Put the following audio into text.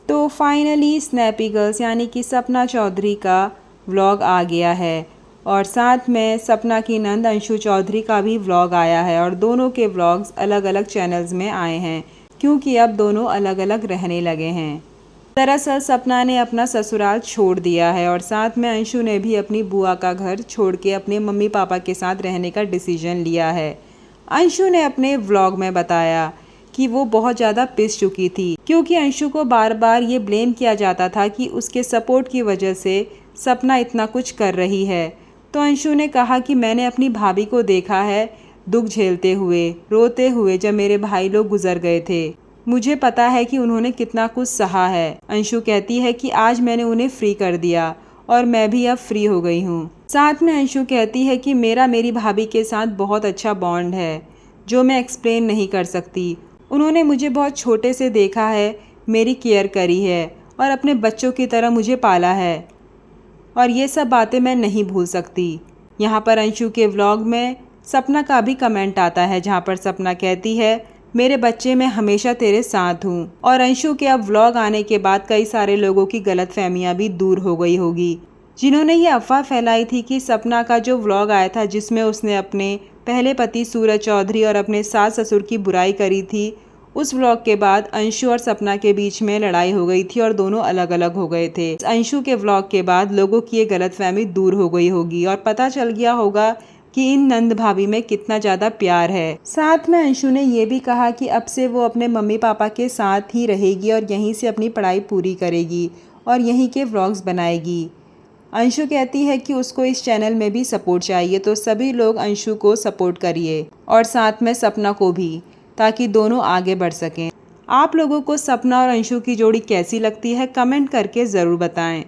तो finally snappy girls यानी कि सपना चौधरी का व्लॉग आ गया है और साथ में सपना की नंद अंशु चौधरी का भी व्लॉग आया है और दोनों के व्लॉग्स अलग अलग चैनल्स में आए हैं क्योंकि अब दोनों अलग अलग रहने लगे हैं। दरअसल सपना ने अपना ससुराल छोड़ दिया है और साथ में अंशु ने भी अपनी बुआ का घर छोड़ के अपने मम्मी पापा के साथ रहने का डिसीजन लिया है। अंशु ने अपने व्लॉग में बताया कि वो बहुत ज़्यादा पिस चुकी थी क्योंकि अंशु को बार बार ये ब्लेम किया जाता था कि उसके सपोर्ट की वजह से सपना इतना कुछ कर रही है। तो अंशु ने कहा कि मैंने अपनी भाभी को देखा है दुख झेलते हुए, रोते हुए जब मेरे भाई लोग गुजर गए थे। मुझे पता है कि उन्होंने कितना कुछ सहा है। अंशु कहती है कि आज मैंने उन्हें फ्री कर दिया और मैं भी अब फ्री हो गई हूँ। साथ में अंशु कहती है कि मेरी भाभी के साथ बहुत अच्छा बॉन्ड है जो मैं एक्सप्लेन नहीं कर सकती। उन्होंने मुझे बहुत छोटे से देखा है, मेरी केयर करी है और अपने बच्चों की तरह मुझे पाला है और ये सब बातें मैं नहीं भूल सकती। यहाँ पर अंशु के व्लॉग में सपना का भी कमेंट आता है जहाँ पर सपना कहती है मेरे बच्चे मैं हमेशा तेरे साथ हूँ। और अंशु के अब व्लॉग आने के बाद कई सारे लोगों की गलतफहमियाँ भी दूर हो गई होगी जिन्होंने ये अफवाह फैलाई थी कि सपना का जो व्लॉग आया था जिसमें उसने अपने पहले पति सूरज चौधरी और अपने सास ससुर की बुराई करी थी, उस व्लॉग के बाद अंशु और सपना के बीच में लड़ाई हो गई थी और दोनों अलग अलग हो गए थे। अंशु के व्लॉग के बाद लोगों की ये गलतफहमी दूर हो गई होगी और पता चल गया होगा कि इन नंद भाभी में कितना ज़्यादा प्यार है। साथ में अंशु ने ये भी कहा कि अब से वो अपने मम्मी पापा के साथ ही रहेगी और यहीं से अपनी पढ़ाई पूरी करेगी और यहीं के व्लॉग्स बनाएगी। अंशु कहती है कि उसको इस चैनल में भी सपोर्ट चाहिए, तो सभी लोग अंशु को सपोर्ट करिए और साथ में सपना को भी, ताकि दोनों आगे बढ़ सकें। आप लोगों को सपना और अंशु की जोड़ी कैसी लगती है कमेंट करके ज़रूर बताएं।